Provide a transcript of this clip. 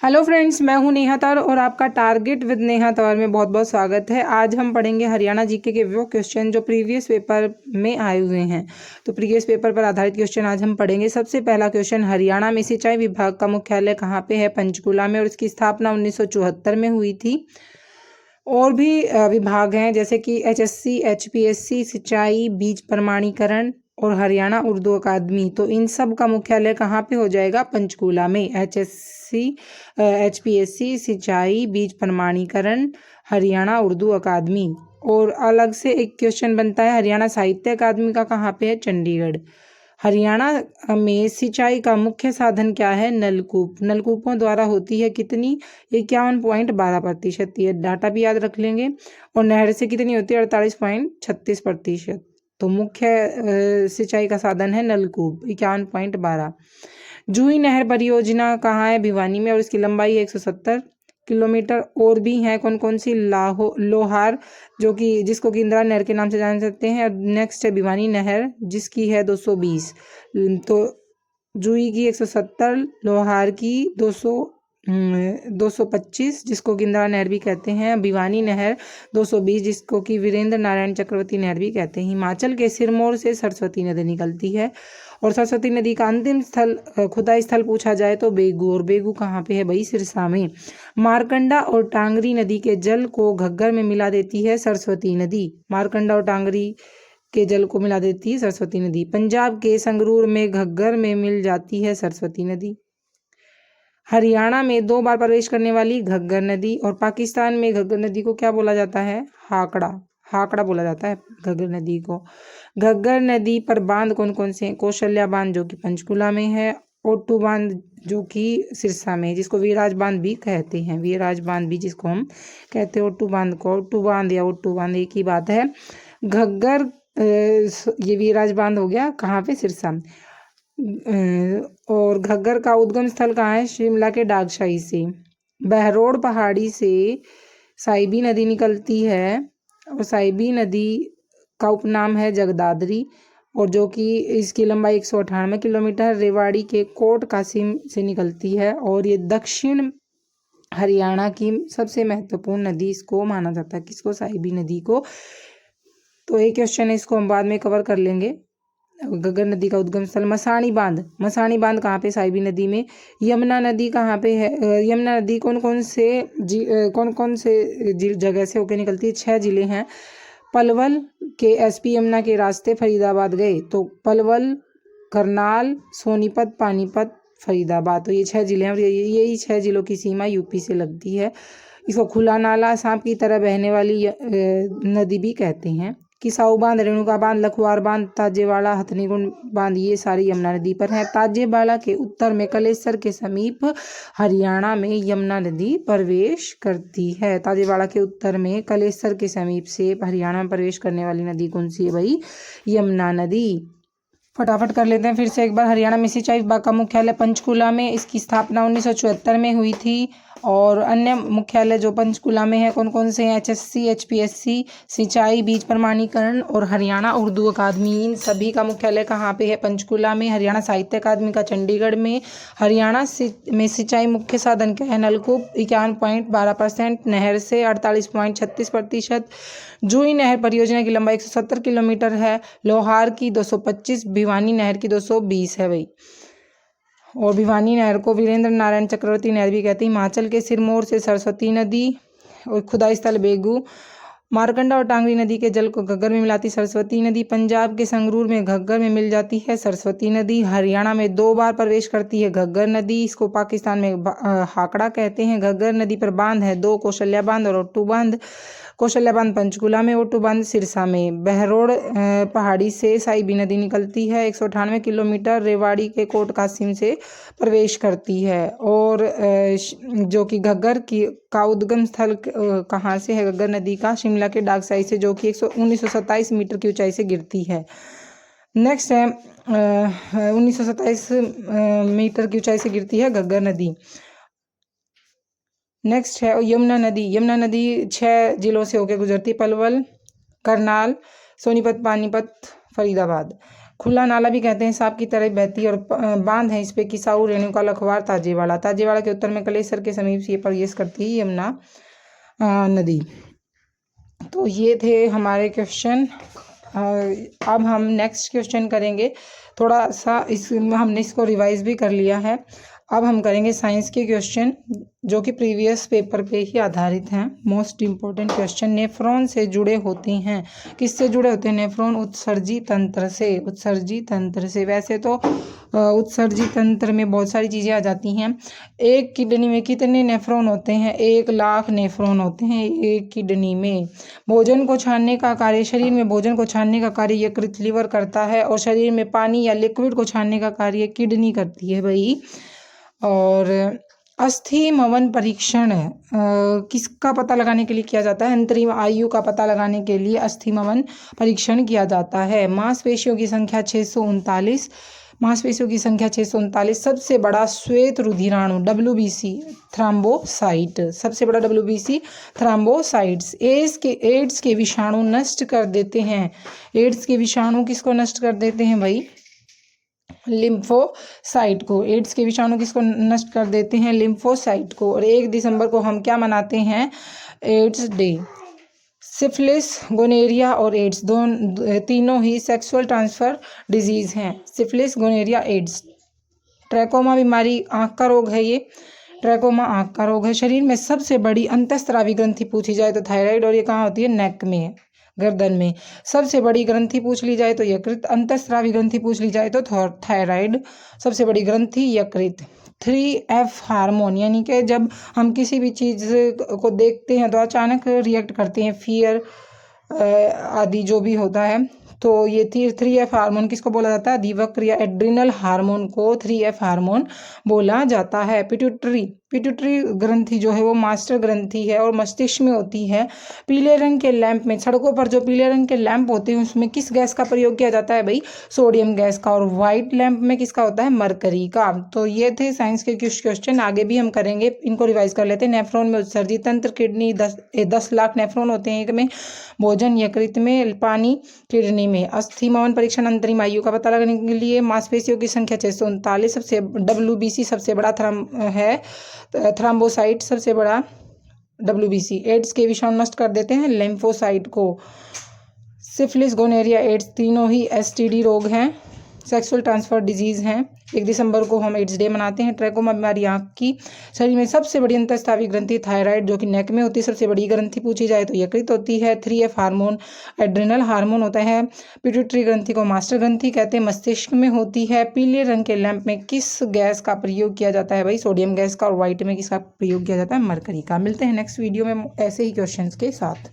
Hello friends, मैं हूं नेहा तौर और आपका टारगेट विद नेहा तौर में बहुत बहुत स्वागत है। आज हम पढ़ेंगे हरियाणा जीके के वो क्वेश्चन जो प्रीवियस पेपर में आए हुए हैं। तो प्रीवियस पेपर पर आधारित क्वेश्चन आज हम पढ़ेंगे। सबसे पहला क्वेश्चन, हरियाणा में सिंचाई विभाग का मुख्यालय कहाँ पे है? पंचकूला में, और इसकी स्थापना 1974 में हुई थी। और भी विभाग हैं जैसे कि HSC, HPSC, सिंचाई, बीज प्रमाणीकरण और हरियाणा उर्दू अकादमी। तो इन सब का मुख्यालय कहाँ पे हो जाएगा? पंचकूला में। HSC, HPSC, सिंचाई, बीज प्रमाणीकरण, हरियाणा उर्दू अकादमी। और अलग से एक क्वेश्चन बनता है, हरियाणा साहित्य अकादमी का कहाँ पे है? चंडीगढ़। हरियाणा में सिंचाई का मुख्य साधन क्या है? नलकूप। नलकूपों द्वारा होती है कितनी? 51.12%। ये डाटा भी याद रख लेंगे। और नहर से कितनी होती है? 48.36%। तो मुख्य सिंचाई का साधन है नलकूप, 51.12। जूही नहर परियोजना कहाँ है? भिवानी में, और इसकी लंबाई है 170 किलोमीटर। और भी हैं कौन कौन सी? लोहार, जो कि जिसको कि इंदिरा नहर के नाम से जान सकते हैं। नेक्स्ट है भिवानी नहर, जिसकी है 220। तो जूही की 170, लोहार की 225, जिसको कि इंदिरा नहर भी कहते हैं। भिवानी नहर 220, जिसको कि वीरेंद्र नारायण चक्रवर्ती नहर भी कहते हैं। हिमाचल के सिरमौर से सरस्वती नदी निकलती है। और सरस्वती नदी का अंतिम स्थल, खुदाई स्थल पूछा जाए तो बेगू। और बेगू कहाँ पे है भाई? सिरसा में। मारकंडा और टांगरी नदी के जल को घग्गर में मिला देती है सरस्वती नदी। मारकंडा और टांगरी के जल को मिला देती है सरस्वती नदी। पंजाब के संगरूर में घग्गर में मिल जाती है सरस्वती नदी। हरियाणा में 2 बार प्रवेश करने वाली घग्गर नदी। और पाकिस्तान में घग्गर नदी को क्या बोला जाता है? हाकड़ा। हाकड़ा बोला जाता है घग्गर नदी को। घग्गर नदी पर बांध कौन कौन से हैं? कौशल्या बांध, जो कि पंचकुला में है। ओट्टू बांध, जो कि सिरसा में है, जिसको वीराज बांध भी कहते हैं। वीराज बांध भी जिसको हम कहते हैं ओट्टू बांध को। ओट्टू बांध या ओट्टू बांध एक ही बात है। घग्गर, ये वीराज बांध हो गया कहाँ पे? सिरसा में। और घग्गर का उद्गम स्थल कहाँ है? शिमला के डागशाही से। बहरोड़ पहाड़ी से साइबी नदी निकलती है, और साइबी नदी का उपनाम है जगदादरी, और जो कि इसकी लंबाई 198 किलोमीटर रेवाड़ी के कोट कासिम से निकलती है। और ये दक्षिण हरियाणा की सबसे महत्वपूर्ण नदी इसको माना जाता है। किसको? साइबी नदी को। तो एक क्वेश्चन है, इसको हम बाद में कवर कर लेंगे। घग्गर नदी का उद्गम स्थल मसाणी बांध। मसाणी बांध कहाँ पे? साइबी नदी में। यमुना नदी कहाँ पे है? यमुना नदी कौन कौन से जगह से होकर निकलती है? 6 जिले हैं। पलवल के SP यमुना के रास्ते फरीदाबाद गए, तो पलवल, करनाल, सोनीपत, पानीपत, फरीदाबाद। तो ये 6 जिले हैं, और यही 6 जिलों की सीमा यूपी से लगती है। इसको खुला नाला, सांप की तरह बहने वाली नदी भी कहते हैं। किसाऊ बांध, रेणुका बांध, लखवार बांध, ताजेवाड़ा, हथनीकुंड बांध, ये सारी यमुना नदी पर है। ताजेवाड़ा के उत्तर में कलेसर के समीप हरियाणा में यमुना नदी प्रवेश करती है। ताजेवाड़ा के उत्तर में कलेसर के समीप से हरियाणा में प्रवेश करने वाली नदी कौन सी है भाई? यमुना नदी। फटाफट कर लेते हैं फिर से एक बार। हरियाणा में सिंचाई विभाग का मुख्यालय पंचकूला में, इसकी स्थापना 1974 में हुई थी। और अन्य मुख्यालय जो पंचकूला में है कौन कौन से हैं? HSC, HPSC, सिंचाई, बीज प्रमाणीकरण और हरियाणा उर्दू अकादमी। इन सभी का मुख्यालय कहाँ पे है? पंचकूला में। हरियाणा साहित्य अकादमी का चंडीगढ़ में। हरियाणा में सिंचाई मुख्य साधन क्या है? नलकूप, 51.12%। नहर से 48.36%। जूही नहर परियोजना की लंबाई 170 किलोमीटर है। लोहार की 225, भिवानी नहर की 220 है भाई। और भिवानी नहर को वीरेंद्र नारायण चक्रवर्ती नहर भी कहते हैं। हिमाचल के सिरमौर से सरस्वती नदी। और खुदाई स्थल बेगू। मारकंडा और टांगरी नदी के जल को घग्गर में मिलाती सरस्वती नदी। पंजाब के संगरूर में घग्गर में मिल जाती है सरस्वती नदी। हरियाणा में 2 बार प्रवेश करती है घग्गर नदी, इसको पाकिस्तान में हाकड़ा कहते हैं। घग्गर नदी पर बांध है 2, कौशल्या बांध और ओट्टू बांध। कौशल्या बांध पंचकूला में, ओट्टू बांध सिरसा में। बहरोड़ पहाड़ी से साइबी नदी निकलती है, 198 किलोमीटर रेवाड़ी के कोट कासिम से प्रवेश करती है। और जो कि घग्गर का उद्गम स्थल कहाँ से है? घग्गर नदी का शिमला के डागसाई से, जो कि 1927 मीटर की ऊंचाई से गिरती है। नेक्स्ट है 1927 मीटर की ऊंचाई से गिरती है घग्गर नदी। नेक्स्ट है यमुना नदी। यमुना नदी 6 जिलों से होकर गुजरती है। पलवल, करनाल, सोनीपत, पानीपत, फरीदाबाद। खुला नाला भी कहते हैं, सांप की तरह बहती और बांध है इस पे किसाऊ, रेणुका, लखवार, ताजेवाड़ा। ताजेवाड़ा के उत्तर में कलेसर के समीप ये प्रवेश करती है यमुना नदी। तो ये थे हमारे क्वेश्चन। अब हम नेक्स्ट क्वेश्चन करेंगे। थोड़ा सा हमने इसको रिवाइज भी कर लिया है। अब हम करेंगे साइंस के क्वेश्चन जो कि प्रीवियस पेपर पे ही आधारित हैं। मोस्ट इम्पोर्टेंट क्वेश्चन नेफ्रॉन से जुड़े होते हैं। किससे जुड़े होते हैं नेफ्रॉन? उत्सर्जी तंत्र से। उत्सर्जी तंत्र से। वैसे तो उत्सर्जी तंत्र में बहुत सारी चीज़ें आ जाती हैं। एक किडनी में कितने नेफ्रॉन होते हैं? 1,00,000 नेफ्रॉन होते हैं एक किडनी में। भोजन को छानने का कार्य, शरीर में भोजन को छानने का कार्य यकृत लीवर करता है और शरीर में पानी या लिक्विड को छानने का कार्य किडनी करती है भाई। और अस्थि मवन परीक्षण किसका पता लगाने के लिए किया जाता है? अंतरिम आयु का पता लगाने के लिए अस्थि मवन परीक्षण किया जाता है। मांसपेशियों की संख्या 639। मांसपेशियों की संख्या 639। सबसे बड़ा श्वेत रुधिराणु WBC थ्रोम्बोसाइट। सबसे बड़ा WBC थ्रोम्बोसाइट्स। एड्स के विषाणु नष्ट कर देते हैं। एड्स के विषाणु किसको नष्ट कर देते हैं भाई? लिम्फोसाइट को। एड्स के विषाणु किसको नष्ट कर देते हैं? लिम्फोसाइट को। और 1 दिसंबर को हम क्या मनाते हैं? AIDS day. सिफिलिस, गोनेरिया और एड्स तीनों ही सेक्सुअल ट्रांसफर डिजीज हैं। Syphilis, gonorrhoea, AIDS. ट्रैकोमा बीमारी आंख का रोग है ये। ट्रैकोमा आंख का रोग है। शरीर में सबसे बड़ी अंतःस्रावी ग्रंथि पूछी जाए तो थायराइड, और ये कहाँ होती है? नेक में, गर्दन में। सबसे बड़ी ग्रंथि पूछ ली जाए तो यकृत। अंतःस्रावी ग्रंथि पूछ ली जाए तो थायराइड। सबसे बड़ी ग्रंथि यकृत। 3F हार्मोन, यानी कि जब हम किसी भी चीज़ को देखते हैं तो अचानक रिएक्ट करते हैं, फियर आदि जो भी होता है, तो ये 3F हार्मोन किसको बोला जाता है? अधिवक्र या एड्रिनल हार्मोन को 3F हार्मोन बोला जाता है। पिट्यूटरी ग्रंथि जो है वो मास्टर ग्रंथि है और मस्तिष्क में होती है। पीले रंग के लैंप में, सड़कों पर जो पीले रंग के लैंप होते हैं उसमें किस गैस का प्रयोग किया जाता है भाई? सोडियम गैस का। और व्हाइट लैंप में किसका होता है? मरकरी का। तो ये थे साइंस के कुछ क्वेश्चन। आगे भी हम करेंगे, इनको रिवाइज कर लेते हैं। नेफ्रॉन में उत्सर्जी तंत्र, किडनी 10 लाख नेफ्रॉन होते हैं एक में। भोजन यकृत में, पानी किडनी में। अस्थि मवन परीक्षण अंतरिम आयु का पता लगाने के लिए। मांसपेशियों की संख्या 639। सबसे WBC सबसे बड़ा थ्रोम्बोसाइट सबसे बड़ा WBC। एड्स के विषाणु नष्ट कर देते हैं लिम्फोसाइट को। सिफिलिस, गोनेरिया, एड्स तीनों ही STD रोग हैं, सेक्सुअल ट्रांसफर डिजीज हैं। 1 दिसंबर को हम एड्स डे मनाते हैं। ट्रैकोमा बीमारी आंख की। शरीर में सबसे बड़ी अंतःस्रावी ग्रंथि थायराइड जो कि नेक में होती है। सबसे बड़ी ग्रंथि पूछी जाए तो यकृत होती है। 3F हार्मोन एड्रिनल हार्मोन होता है। पिट्यूटरी ग्रंथि को मास्टर ग्रंथि कहते हैं, मस्तिष्क में होती है। पीले रंग के लैंप में किस गैस का प्रयोग किया जाता है भाई? सोडियम गैस का। और व्हाइट में किसका प्रयोग किया जाता है? मरकरी का। मिलते हैं नेक्स्ट वीडियो में ऐसे ही क्वेश्चंस के साथ।